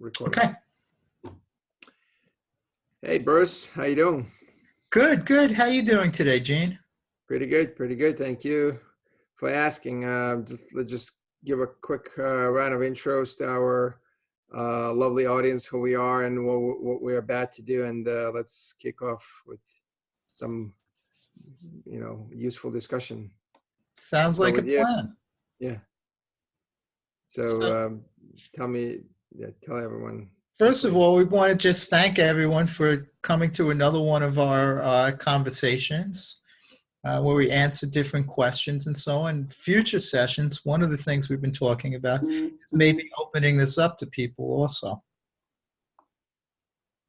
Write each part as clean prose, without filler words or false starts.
Recording. Okay. Hey, Bruce, how you doing? Good, good. How you doing today, Gene? Pretty good, pretty good. Thank you for asking. Let's just give a quick round of intros to our lovely audience, who we are and what we're about to do, and let's kick off with some, useful discussion. Sounds like a With you. plan. Yeah. So, So tell everyone. first of all, we want to just thank everyone for coming to another one of our conversations where we answer different questions and so on. Future sessions, one of the things we've been talking about is maybe opening this up to people also.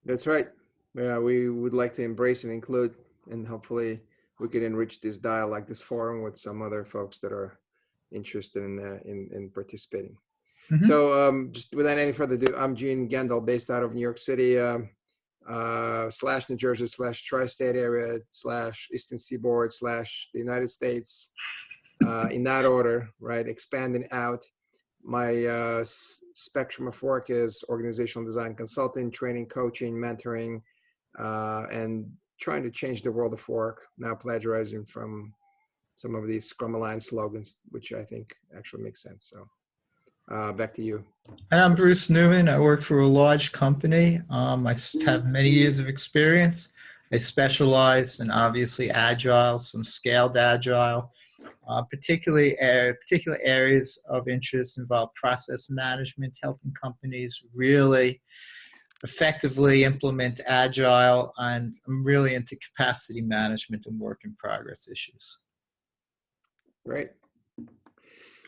That's right. Yeah, we would like to embrace and include, and hopefully we could enrich this dialogue, this forum, with some other folks that are interested in participating. Mhm. So just without any further ado, I'm Gene Gendel, based out of New York City, / New Jersey / tri-state area / Eastern Seaboard / the United States, in that order, right? Expanding out. My spectrum of work is organizational design consulting, training, coaching, mentoring, and trying to change the world of work, now plagiarizing from some of these Scrum Alliance slogans, which I think actually makes sense. So back to you. And I'm Bruce Newman. I work for a large company. I have many years of experience. I specialize in obviously agile, some scaled agile. Particular areas of interest involve process management, helping companies really effectively implement agile, and I'm really into capacity management and work in progress issues. Great.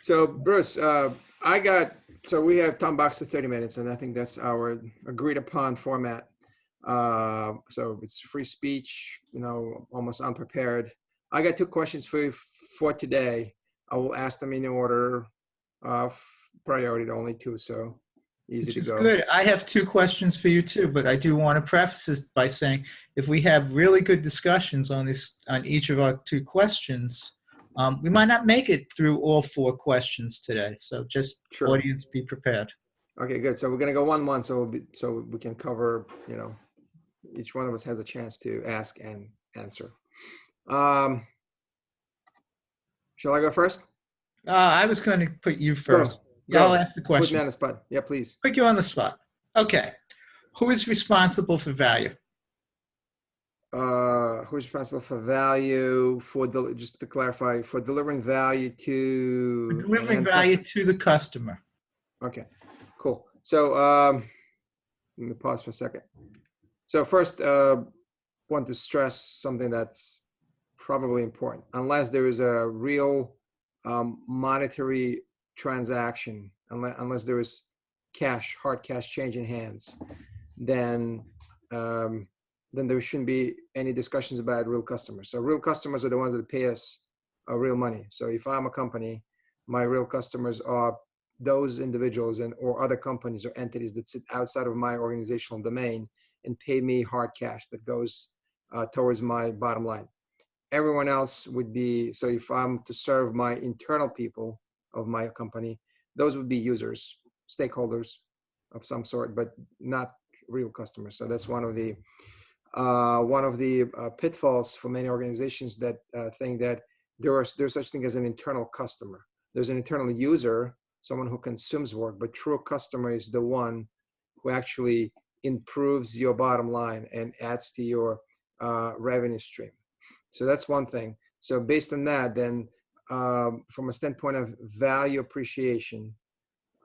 So Bruce, we have Tom Box of 30 minutes, and I think that's our agreed upon format. So it's free speech, almost unprepared. I got two questions for you for today. I will ask them in order of priority to only two, so easy Which to is go. good. I have two questions for you too, but I do want to preface this by saying if we have really good discussions on each of our two questions, we might not make it through all four questions today. So just Sure. Audience, be prepared. Okay, good. So we're gonna go 1-1, so we can cover. Each one of us has a chance to ask and answer. Shall I go first? I was going to put you first. Yeah, I'll ask the question. Put me on the spot. Yeah, please. Put you on the spot. Okay. Who is responsible for value? Who's responsible for value just to clarify, for delivering value to For delivering value to the customer. Okay, cool. So let me pause for a second. So first, want to stress something that's probably important. Unless there is a real monetary transaction, unless there is hard cash changing hands, then there shouldn't be any discussions about real customers. So real customers are the ones that pay us real money. So if I'm a company, my real customers are those individuals or other companies or entities that sit outside of my organizational domain and pay me hard cash that goes towards my bottom line. Everyone else would be, so if I'm to serve my internal people of my company, those would be users, stakeholders of some sort, but not real customers. So that's one of the pitfalls for many organizations that think that there's such thing as an internal customer. There's an internal user, someone who consumes work, but true customer is the one who actually improves your bottom line and adds to your revenue stream. So that's one thing. So based on that, then from a standpoint of value appreciation,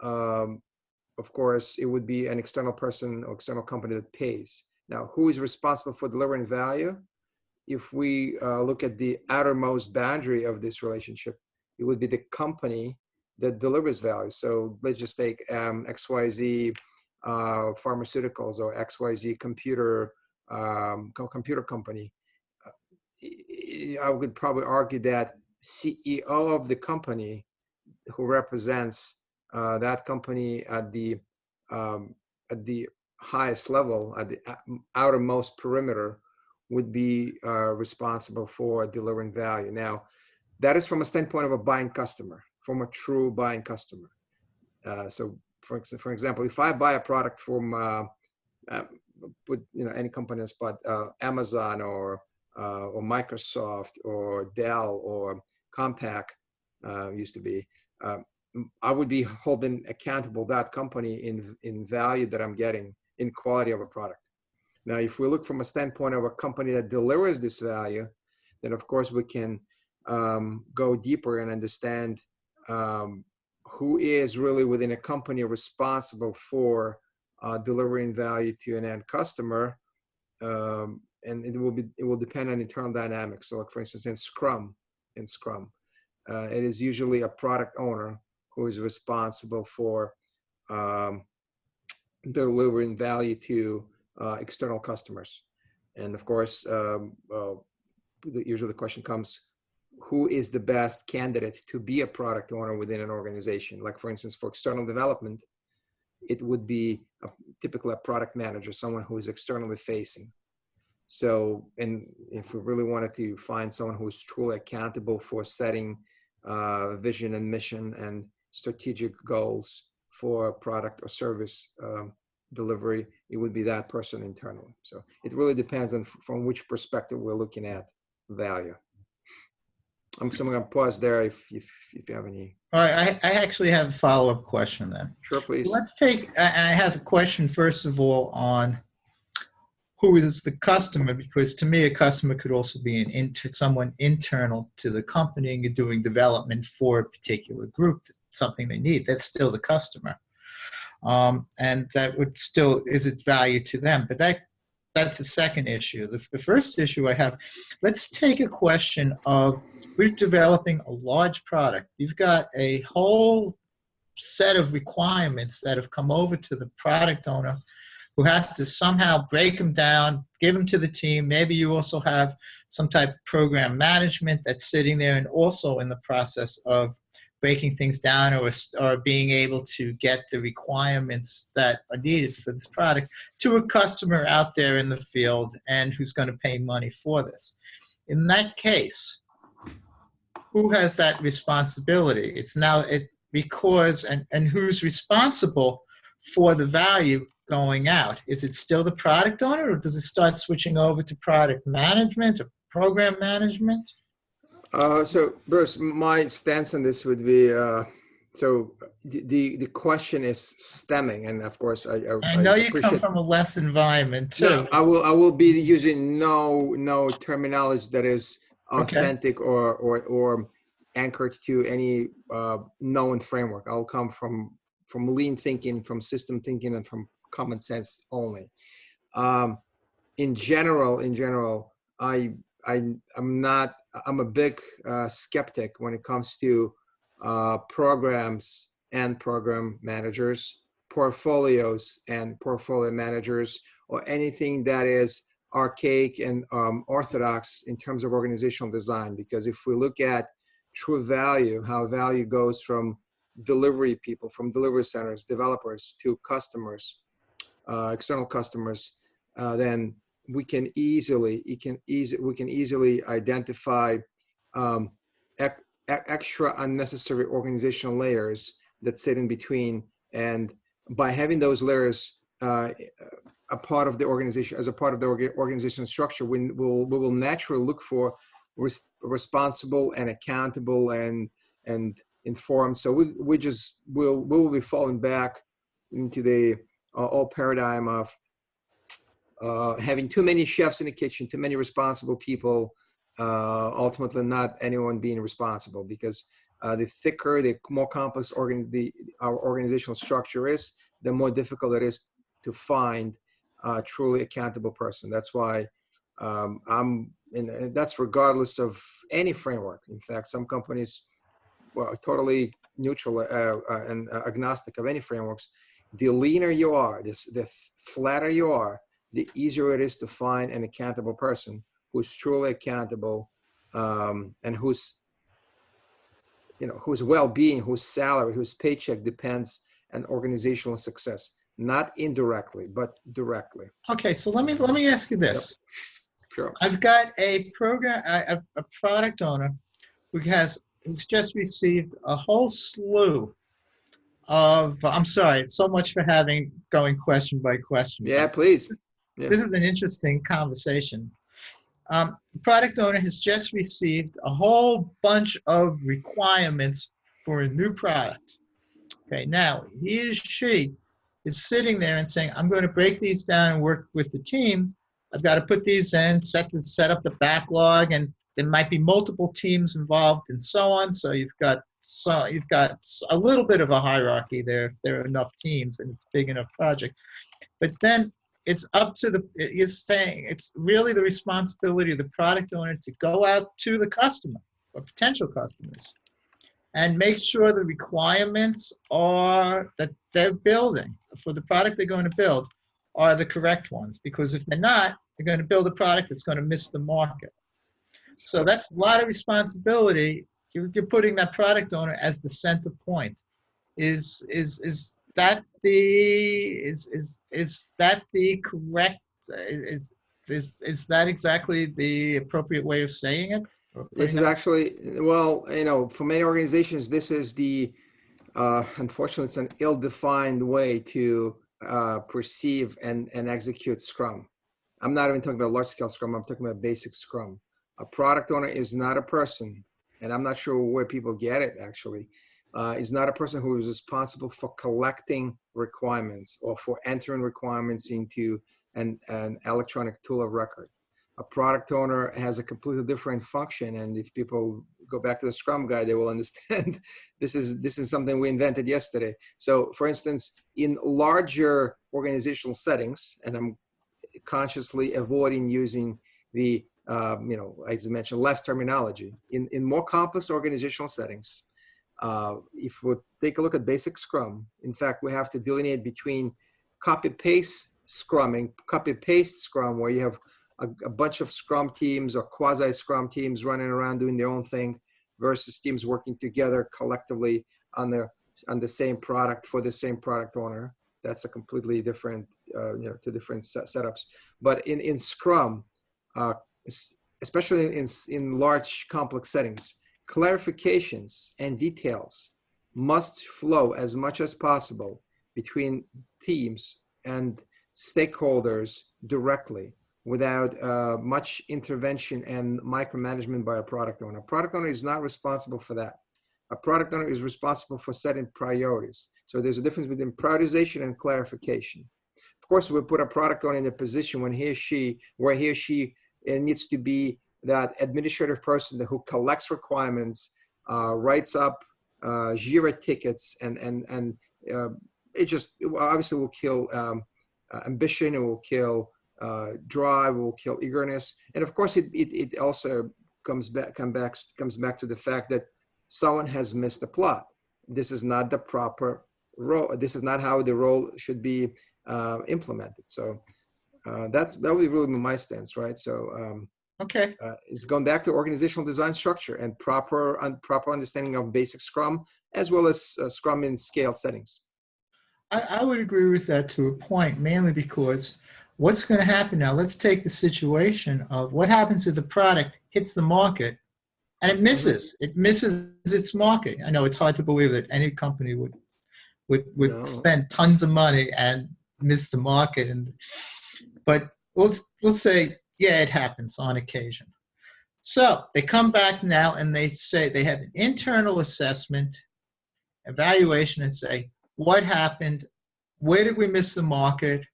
of course, it would be an external person or external company that pays. Now, who is responsible for delivering value? If we look at the outermost boundary of this relationship, it would be the company that delivers value. So let's just take XYZ Pharmaceuticals or XYZ computer company. I would probably argue that CEO of the company, who represents that company at the highest level, at the outermost perimeter, would be responsible for delivering value. Now, that is from a standpoint of a buying customer, from a true buying customer. So for example, if I buy a product from with any company that's bought Amazon or Microsoft or Dell or Compaq used to be, I would be holding accountable that company in value that I'm getting, in quality of a product. Now, if we look from a standpoint of a company that delivers this value, then of course we can go deeper and understand who is really within a company responsible for delivering value to an end customer, and it will depend on internal dynamics. So, like for instance, in Scrum, it is usually a product owner who is responsible for delivering value to external customers. And of course, usually the question comes, who is the best candidate to be a product owner within an organization? Like for instance, for external development, it would be typically a product manager, someone who is externally facing. So, and if we really wanted to find someone who is truly accountable for setting vision and mission and strategic goals for product or service delivery, it would be that person internally. So it really depends on from which perspective we're looking at value. I'm going to pause there if you have any. All right, I actually have a follow-up question then. Sure, please. Let's take, I have a question first of all on who is the customer, because to me a customer could also be someone internal to the company and you're doing development for a particular group, something they need. That's still the customer. And that would still, is it value to them? But that's the second issue. The first issue I have, let's take a question of, we're developing a large product. You've got a whole set of requirements that have come over to the product owner who has to somehow break them down, give them to the team. Maybe you also have some type of program management that's sitting there and also in the process of breaking things down or being able to get the requirements that are needed for this product to a customer out there in the field and who's going to pay money for this. In that case, who has that responsibility? It's now and who's responsible for the value going out? Is it still the product owner, or does it start switching over to product management or program management? So Bruce, my stance on this would be, so the question is stemming, and of course I know you come from a less environment too. No, I will be using no terminology that is authentic or anchored to any known framework. I'll come from lean thinking, from system thinking, and from common sense only. In general, I'm a big skeptic when it comes to programs and program managers, portfolios and portfolio managers, or anything that is archaic and orthodox in terms of organizational design. Because if we look at true value, how value goes from delivery people, from delivery centers, developers to customers, external customers, then we can easily identify extra unnecessary organizational layers that sit in between. And by having those layers a part of the organization, as a part of the organizational structure, we will naturally look for responsible and accountable and informed. So we will be falling back into the old paradigm of having too many chefs in the kitchen, too many responsible people, ultimately not anyone being responsible, because the thicker, the more complex our organizational structure is, the more difficult it is to find a truly accountable person. That's why and that's regardless of any framework. In fact, some companies are totally neutral and agnostic of any frameworks. The leaner you are, the flatter you are, the easier it is to find an accountable person who's truly accountable, and whose well-being, whose salary, whose paycheck depends on organizational success, not indirectly, but directly. Okay, so let me ask you this. Yep. Sure. I've got a product owner who's just received a whole slew I'm sorry, so much for going question by question, Yeah, but please. Yeah. this is an interesting conversation. Product owner has just received a whole bunch of requirements for a new product. Okay, now he or she is sitting there and saying, I'm going to break these down and work with the teams. I've got to put these in, set up the backlog, and there might be multiple teams involved and so on. So you've got a little bit of a hierarchy there if there are enough teams and it's a big enough project. But then it's up to you're saying it's really the responsibility of the product owner to go out to the customer or potential customers and make sure the requirements are that they're building for the product they're going to build are the correct ones. Because if they're not, they're going to build a product that's going to miss the market. So that's a lot of responsibility. You're putting that product owner as the center point. Is that the correct? Is that exactly the appropriate way of saying it? This is actually, well, for many organizations, this is unfortunately, it's an ill-defined way to perceive and execute Scrum. I'm not even talking about large-scale Scrum. I'm talking about basic Scrum. A product owner is not a person, and I'm not sure where people get it, actually, is not a person who is responsible for collecting requirements or for entering requirements into an electronic tool of record. A product owner has a completely different function, and if people go back to the Scrum guide, they will understand this is something we invented yesterday. So, for instance, in larger organizational settings, and I'm consciously avoiding using the as I mentioned, less terminology. In more complex organizational settings, if we take a look at basic Scrum, in fact, we have to delineate between copy-paste Scrumming, copy-paste Scrum, where you have a bunch of Scrum teams or quasi-Scrum teams running around doing their own thing, versus teams working together collectively on the same product for the same product owner. That's a completely different, two different setups. But in Scrum, especially in large complex settings, clarifications and details must flow as much as possible between teams and stakeholders directly, without much intervention and micromanagement by a product owner. A product owner is not responsible for that. A product owner is responsible for setting priorities. So there's a difference between prioritization and clarification. Of course, we put a product owner in a position where he or she needs to be that administrative person who collects requirements, writes up Jira tickets, and it obviously will kill ambition. It will kill drive, will kill eagerness, and of course it also comes back to the fact that someone has missed the plot. This is not the proper role. This is not how the role should be implemented. So that would really be my stance, right? So okay, it's going back to organizational design structure and proper understanding of basic Scrum, as well as Scrum in scaled settings. I would agree with that to a point, mainly because what's going to happen now, let's take the situation of what happens if the product hits the market and it misses. It misses its market. I know it's hard to believe that any company would spend tons of money and miss the market. But we'll say, yeah, it happens on occasion. So they come back now and they say they have an internal assessment, evaluation, and say, what happened? Where did we miss the market?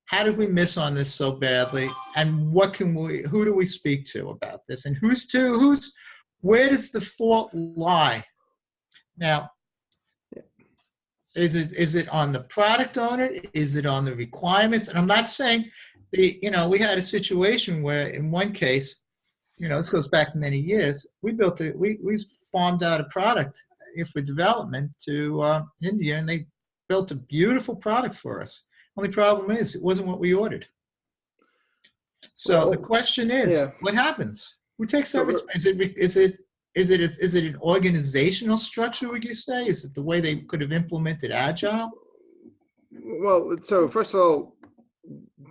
How did we miss on this so badly? And who do we speak to about this? And where does the fault lie? Now, is it on the product owner? Is it on the requirements? And I'm not saying we had a situation where in one case, this goes back many years, we farmed out a product for development to India, and they built a beautiful product for us. Only problem is it wasn't what we ordered. So the question is, what happens? Who takes that responsibility? Is it an organizational structure, would you say? Is it the way they could have implemented agile? Well, so first of all,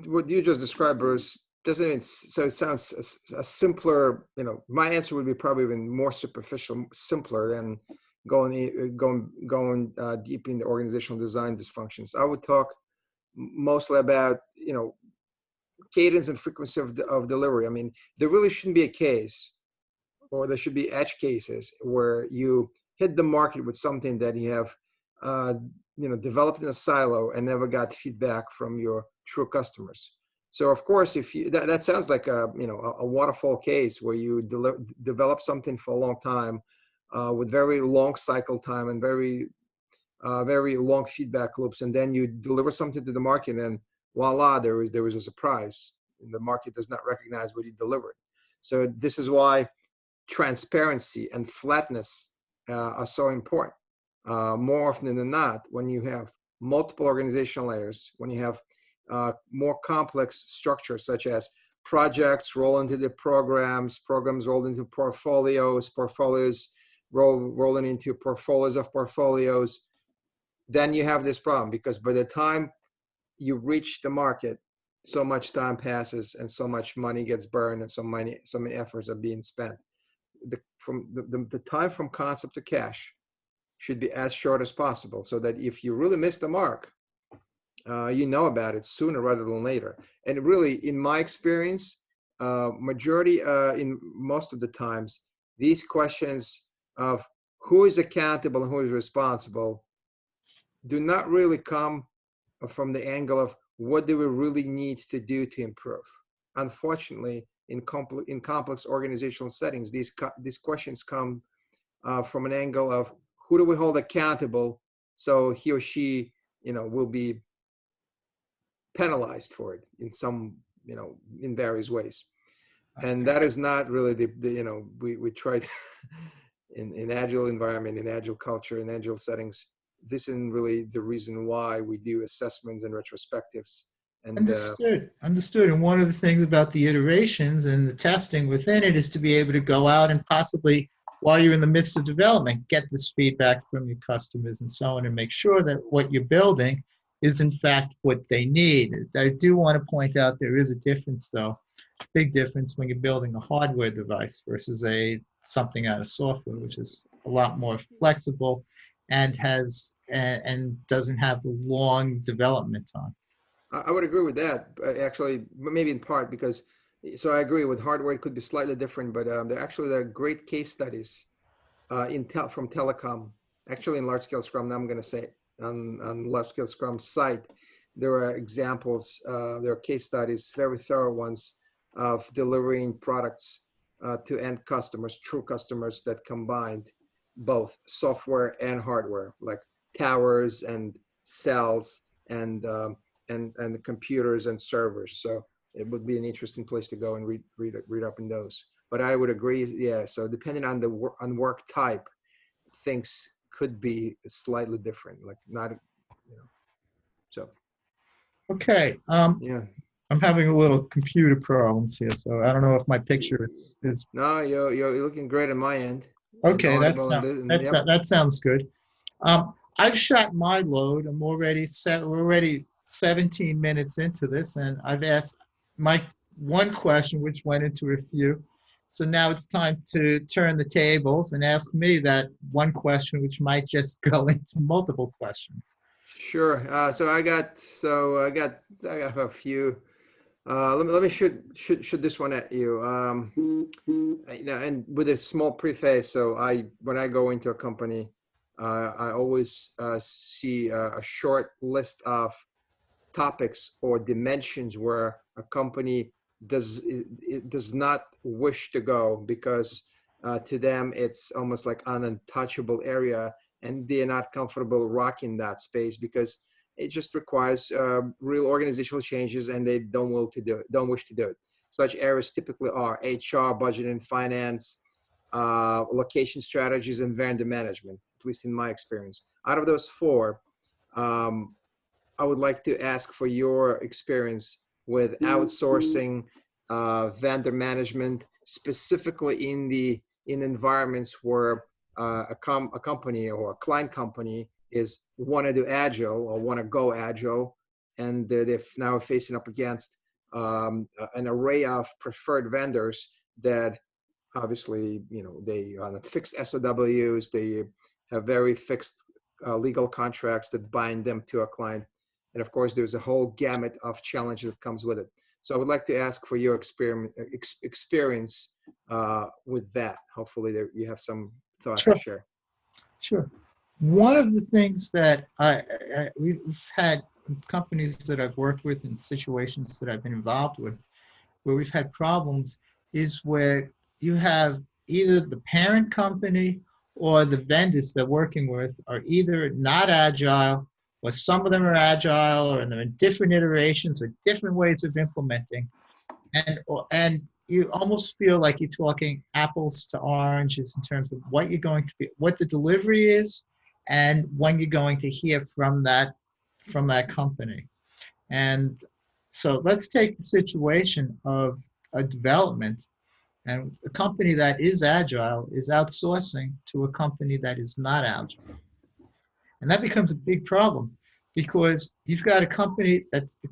what you just described, Bruce, it sounds a simpler, my answer would be probably even more superficial, simpler than going deep in the organizational design dysfunctions. I would talk mostly about, cadence and frequency of delivery. I mean, there really shouldn't be a case, or there should be edge cases where you hit the market with something that you have, uh, developed in a silo and never got feedback from your true customers. So of course, if you that sounds like a waterfall case where you develop something for a long time, with very long cycle time and very long feedback loops, and then you deliver something to the market, and voila, there was a surprise. The market does not recognize what you delivered. So this is why transparency and flatness are so important. More often than not, when you have multiple organizational layers, when you have more complex structures such as projects roll into the programs roll into portfolios rolling into portfolios of portfolios, then you have this problem, because by the time you reach the market, so much time passes and so much money gets burned and so many efforts are being spent. The time from concept to cash should be as short as possible, so that if you really miss the mark, you know about it sooner rather than later. And really, in my experience, majority, in most of the times, these questions of who is accountable and who is responsible do not really come from the angle of what do we really need to do to improve. Unfortunately, in complex organizational settings, these questions come from an angle of who do we hold accountable, so he or she, will be penalized for it in some, in various ways. And that is not really we tried in agile environment, in agile culture, in agile settings. This isn't really the reason why we do assessments and retrospectives. And Understood. And one of the things about the iterations and the testing within it is to be able to go out and possibly, while you're in the midst of development, get this feedback from your customers and so on, and make sure that what you're building is in fact what they need. I do want to point out there is a difference, though, big difference when you're building a hardware device versus something out of software, which is a lot more flexible and doesn't have the long development time. I would agree with that, actually, maybe in part because, so I agree with hardware, it could be slightly different, but there are great case studies from telecom, actually in large scale Scrum. Now I'm going to say on large scale Scrum site, there are examples, there are case studies, very thorough ones, of delivering products to end customers, true customers that combined both software and hardware, like towers and cells and the computers and servers. So it would be an interesting place to go and read up in those. But I would agree, yeah. So depending on the work type, things could be slightly different, like not, so. Okay. Yeah. I'm having a little computer problems here, so I don't know if my picture is. No, you're looking great on my end. Okay, Yep. that sounds good. I've shot my load. We're already 17 minutes into this, and I've asked Mike one question, which went into a few. So now it's time to turn the tables and ask me that one question, which might just go into multiple questions. Sure. So I got a few. Let me shoot this one at you. And with a small preface. So when I go into a company, I always see a short list of topics or dimensions where a company does not wish to go, because to them it's almost like an untouchable area, and they're not comfortable rocking that space because it just requires real organizational changes, and they don't wish to do it. Such areas typically are HR, budget and finance, location strategies, and vendor management, at least in my experience. Out of those four, I would like to ask for your experience with outsourcing, vendor management, specifically in environments where a company or a client company want to do agile or want to go agile, and they're now facing up against an array of preferred vendors that obviously they on fixed SOWs, have very fixed legal contracts that bind them to a client. And of course, there's a whole gamut of challenges that comes with it. So I would like to ask for your experience with that. Hopefully you have some thoughts Sure. to share. Sure. One of the things that we've had companies that I've worked with in situations that I've been involved with where we've had problems is where you have either the parent company or the vendors they're working with are either not agile, or some of them are agile, or they're in different iterations or different ways of implementing. And you almost feel like you're talking apples to oranges in terms of what you're going to be, what the delivery is, and when you're going to hear from that company. And so let's take the situation of a development, and a company that is agile is outsourcing to a company that is not agile. And that becomes a big problem because you've got a company that's the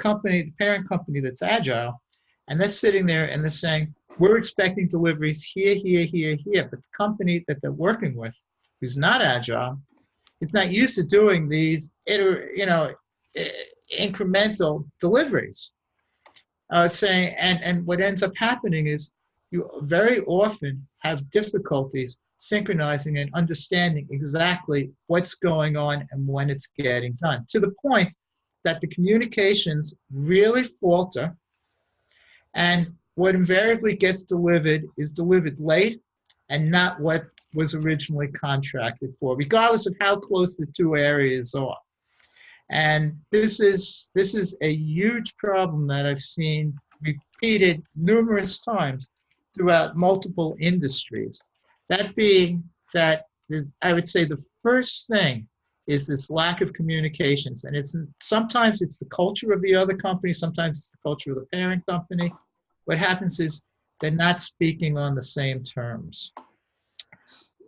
parent company that's agile, and they're sitting there and they're saying, we're expecting deliveries here, here, here, here. But the company that they're working with, who's not agile, is not used to doing these, incremental deliveries. And what ends up happening is you very often have difficulties synchronizing and understanding exactly what's going on and when it's getting done, to the point that the communications really falter, and what invariably gets delivered is delivered late and not what was originally contracted for, regardless of how close the two areas are. And this is a huge problem that I've seen repeated numerous times throughout multiple industries. That being that, I would say the first thing is this lack of communications. And sometimes it's the culture of the other company, sometimes it's the culture of the parent company. What happens is they're not speaking on the same terms.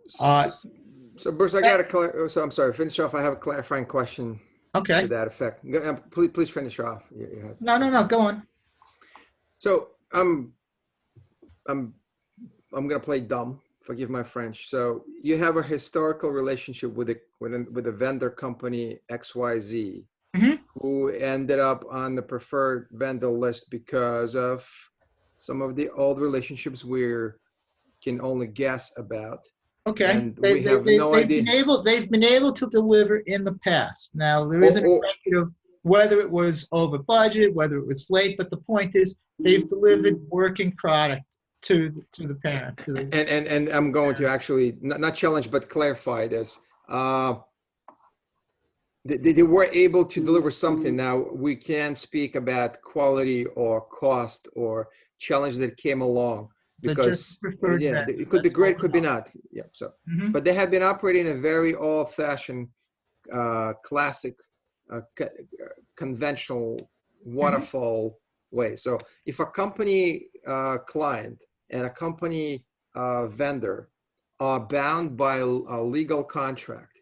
So Bruce, I'm sorry, finish off. I have a clarifying question. Okay. To that effect. Please finish off. No, go on. So I'm gonna play dumb. Forgive my French. So you have a historical relationship with a vendor company XYZ, mm-hmm. who ended up on the preferred vendor list because of some of the old relationships we can only guess about. Okay. And they've been able to deliver in the past. Now there isn't a record of whether it was over budget, whether it was late, but the point is they've delivered working product to the parent. And I'm going to actually not challenge but clarify this. They were able to deliver something. Now we can speak about quality or cost or challenge that came along. Because it could be great, could be not. Yeah. So, mm-hmm. But they have been operating in a very old-fashioned, classic, conventional waterfall mm-hmm. way. So, if a company client and a company vendor are bound by a legal contract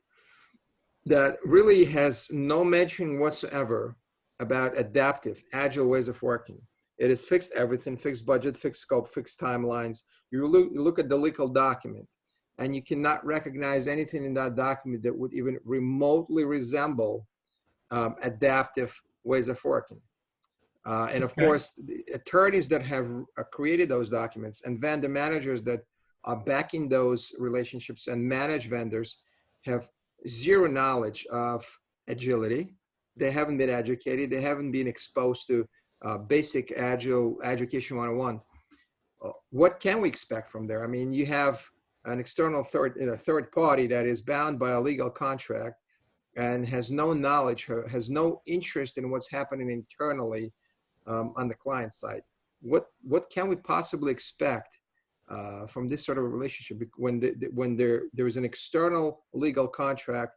that really has no mention whatsoever about adaptive, agile ways of working. It is fixed everything, fixed budget, fixed scope, fixed timelines. You look at the legal document and you cannot recognize anything in that document that would even remotely resemble adaptive ways of working. And of course, the attorneys that have created those documents and vendor managers that are backing those relationships and manage vendors have zero knowledge of agility. They haven't been educated. They haven't been exposed to basic agile education 101. What can we expect from there? I mean, you have an external third party that is bound by a legal contract and has no knowledge, has no interest in what's happening internally on the client side. What can we possibly expect from this sort of relationship when there is an external legal contract?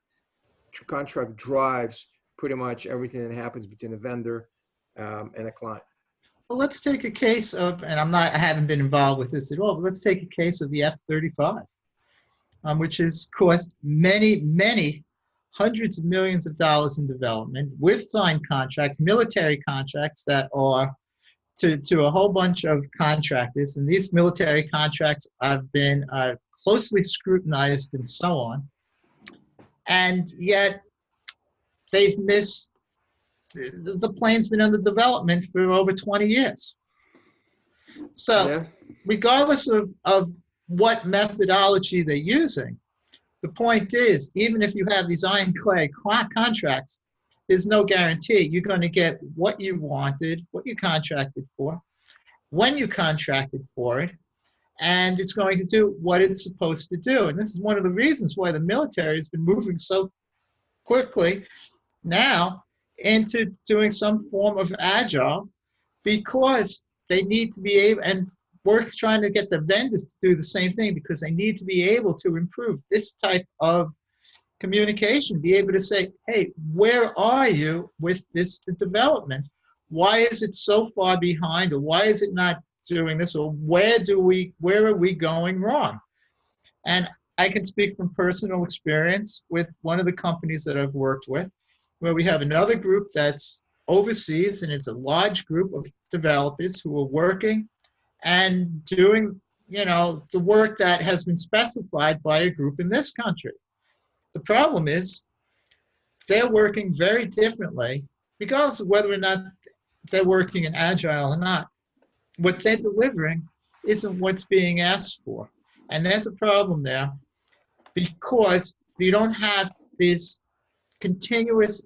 Contract drives pretty much everything that happens between a vendor and a client. Well, let's take a case of, and I haven't been involved with this at all, but let's take a case of the F-35, which has cost many hundreds of millions of dollars in development with signed contracts, military contracts that are to a whole bunch of contractors. And these military contracts have been closely scrutinized and so on. and yet they've missed, the plane's been under development for over 20 years. So Yeah. regardless of what methodology they're using, the point is, even if you have these ironclad contracts, there's no guarantee you're going to get what you wanted, what you contracted for, when you contracted for it, and it's going to do what it's supposed to do. And this is one of the reasons why the military has been moving so quickly now into doing some form of agile, because they need to be able, and we're trying to get the vendors to do the same thing, because they need to be able to improve this type of communication, be able to say, hey, where are you with this development? Why is it so far behind, or why is it not doing this, or where are we going wrong? And I can speak from personal experience with one of the companies that I've worked with, where we have another group that's overseas, and it's a large group of developers who are working and doing, the work that has been specified by a group in this country. The problem is they're working very differently, regardless of whether or not they're working in agile or not. What they're delivering isn't what's being asked for. And there's a problem there, because you don't have these continuous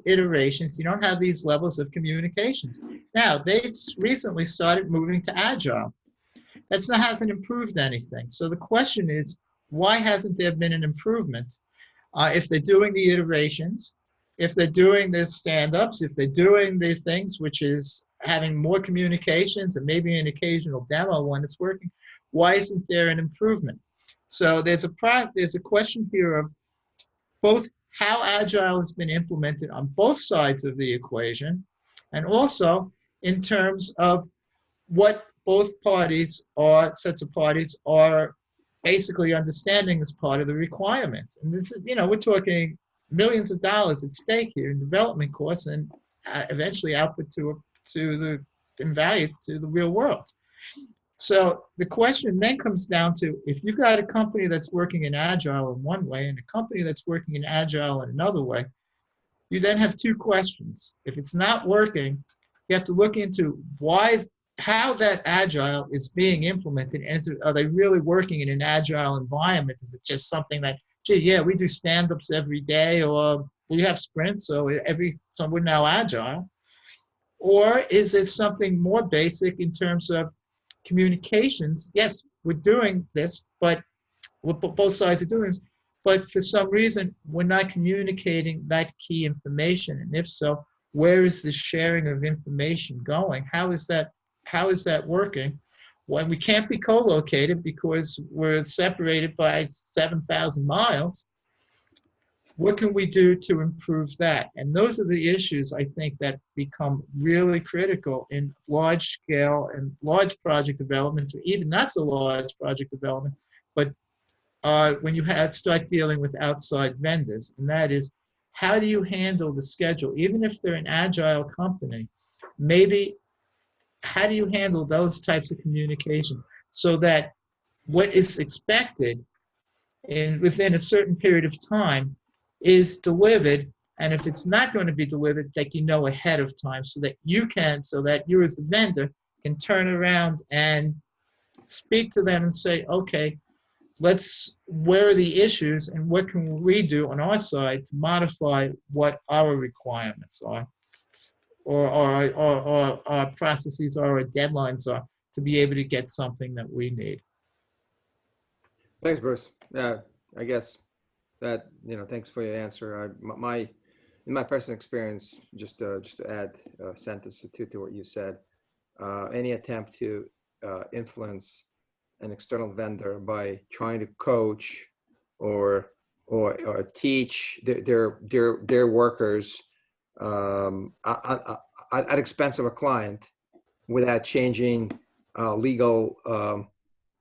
iterations. You don't have these levels of communications. Now, they recently started moving to agile. That hasn't improved anything. So the question is, why hasn't there been an improvement? If they're doing the iterations, if they're doing the stand-ups, if they're doing the things which is having more communications and maybe an occasional demo when it's working, why isn't there an improvement? So there's a question here of both how agile has been implemented on both sides of the equation, and also in terms of what both parties or sets of parties are basically understanding as part of the requirements. And this is, we're talking millions of dollars at stake here in development costs, and eventually output in value to the real world. So the question then comes down to, if you've got a company that's working in agile in one way and a company that's working in agile in another way, you then have two questions. If it's not working, you have to look into how that agile is being implemented, and are they really working in an agile environment? Is it just something that, gee, yeah, we do stand-ups every day, or we have sprints, so we're now agile? Or is it something more basic in terms of communications? Yes, we're doing this, but both sides are doing this, but for some reason, we're not communicating that key information. And if so, where is the sharing of information going? How is that working? When we can't be co-located because we're separated by 7,000 miles, what can we do to improve that? And those are the issues, I think, that become really critical in large scale and large project development, or even not so large project development, but when you start dealing with outside vendors. And that is, how do you handle the schedule? Even if they're an agile company, maybe how do you handle those types of communication so that what is expected within a certain period of time is delivered, and if it's not going to be delivered, that ahead of time, so that you as the vendor can turn around and speak to them and say, okay, where are the issues and what can we do on our side to modify what our requirements are, or our processes or our deadlines are, to be able to get something that we need. Thanks, Bruce. Yeah, I guess that, thanks for your answer. In my personal experience, just to add a sentence to what you said, any attempt to influence an external vendor by trying to coach or teach their workers at expense of a client without changing legal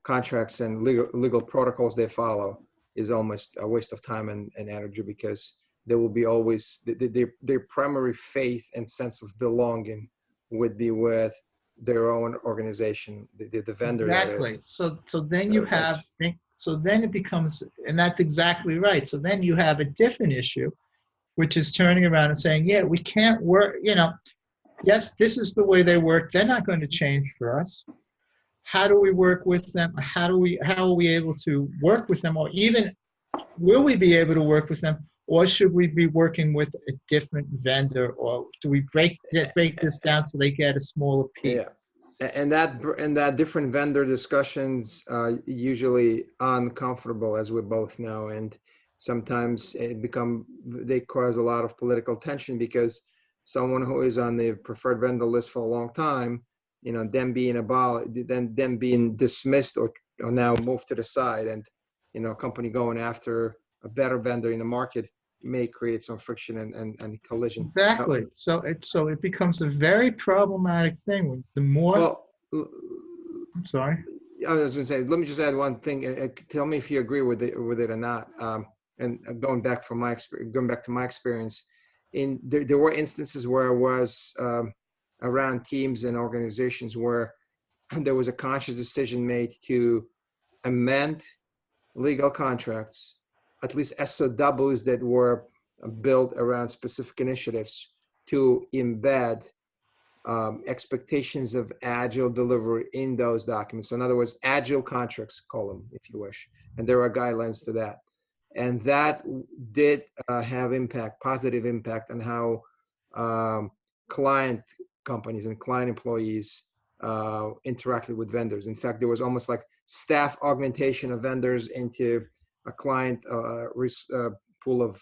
contracts and legal protocols they follow is almost a waste of time and energy, because there will be always their primary faith and sense of belonging would be with their own organization, the vendor that Exactly. is. So then you have, so then it becomes, and that's exactly right. So then you have a different issue, which is turning around and saying, yeah, we can't work, yes, this is the way they work. They're not going to change for us. How do we work with them? How are we able to work with them? Or even, will we be able to work with them? Or should we be working with a different vendor? Or do we break this down so they get a smaller piece? Yeah. And that different vendor discussions usually uncomfortable, as we both know, and sometimes they cause a lot of political tension, because someone who is on the preferred vendor list for a long time, them being dismissed or now moved to the side, and a company going after a better vendor in the market may create some friction and collision. Exactly. So it becomes a very problematic thing. The more, Well, I'm sorry. I was going to say, let me just add one thing. Tell me if you agree with it or not. And going back to my experience, there were instances where I was around teams and organizations where there was a conscious decision made to amend legal contracts, at least SOWs that were built around specific initiatives, to embed expectations of agile delivery in those documents. So in other words, agile contracts, call them if you wish. And there are guidelines to that. And that did have positive impact on how client companies and client employees interacted with vendors. In fact, there was almost like staff augmentation of vendors into a client pool of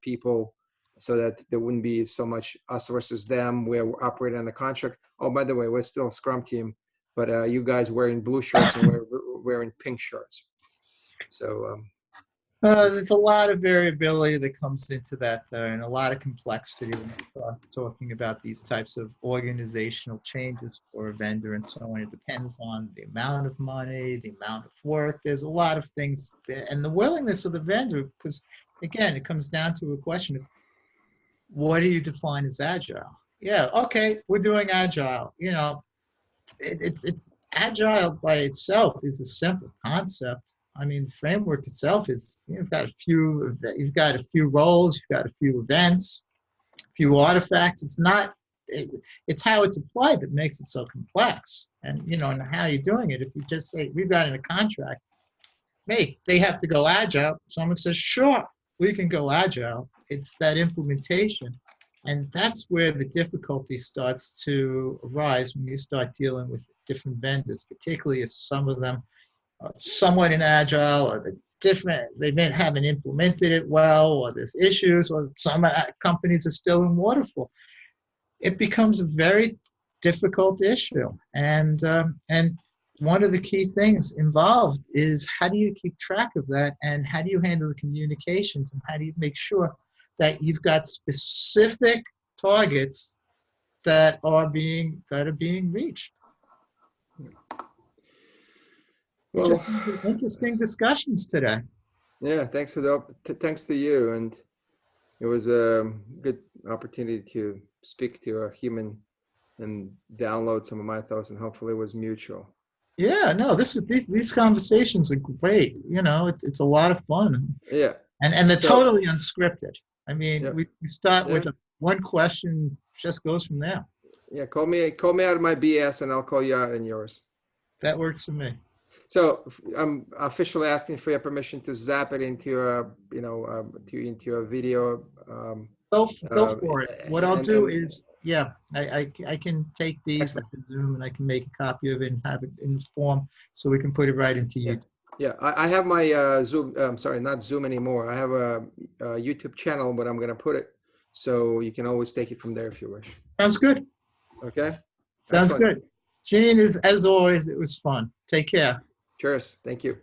people, so that there wouldn't be so much us versus them. We're operating on the contract. Oh, by the way, we're still a Scrum team, but you guys wearing blue shirts and we're wearing pink shirts. So there's a lot of variability that comes into that, though, and a lot of complexity when you start talking about these types of organizational changes for a vendor and so on. It depends on the amount of money, the amount of work. There's a lot of things there, and the willingness of the vendor, because again, it comes down to a question of, what do you define as agile? Yeah, okay, we're doing agile. It's agile by itself is a simple concept. I mean, the framework itself is, you've got a few roles, you've got a few events, a few artifacts. It's how it's applied that makes it so complex. And and how you're doing it. If you just say, we've got in a contract, hey, they have to go agile. Someone says, sure, we can go agile. It's that implementation. And that's where the difficulty starts to arise when you start dealing with different vendors, particularly if some of them are somewhat in agile, or they haven't implemented it well, or there's issues, or some companies are still in waterfall. It becomes a very difficult issue. And one of the key things involved is, how do you keep track of that, and how do you handle the communications, and how do you make sure that you've got specific targets that are being reached? well, Interesting discussions today. yeah, thanks to you, and it was a good opportunity to speak to a human and download some of my thoughts, and hopefully it was mutual. Yeah, no, these conversations are great. It's a lot of fun. Yeah. And they're totally unscripted. I mean, Yep. we start with one question, just goes from there. Yeah, call me out of my BS, and I'll call you out in yours. That works for me. So I'm officially asking for your permission to zap it into a video. Go for it. What I'll do is, yeah, I can take these like Zoom, and I can make a copy of it and have it in form, so we can put it right into YouTube. Yeah, I have my Zoom. I'm sorry, not Zoom anymore. I have a YouTube channel, but I'm gonna put it, so you can always take it from there if you wish. Sounds good. Okay. Sounds good. Gene, as always, it was fun. Take care. Cheers. Thank you.